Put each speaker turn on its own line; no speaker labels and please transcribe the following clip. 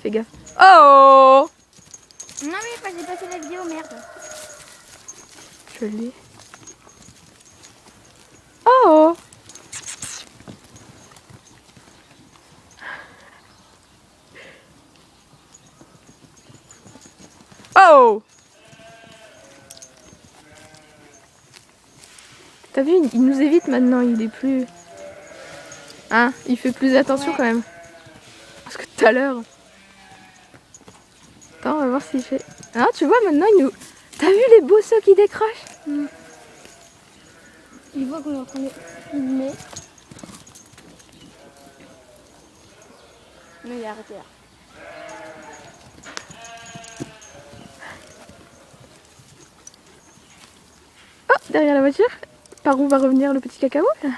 Fais gaffe. Oh!
Non mais j'ai passé la vidéo, merde.
Je l'ai. Oh! Oh! T'as vu, il nous évite maintenant, il est plus... Hein? Il fait plus attention quand même. Parce que tout à l'heure... Attends, on va voir s'il fait... Ah, tu vois, maintenant il nous... T'as vu les bosseaux qui décrochent?
Il voit qu'on est en train de filmer. Non, il a arrêté là.
Oh, derrière la voiture. Par où va revenir le petit cacao là?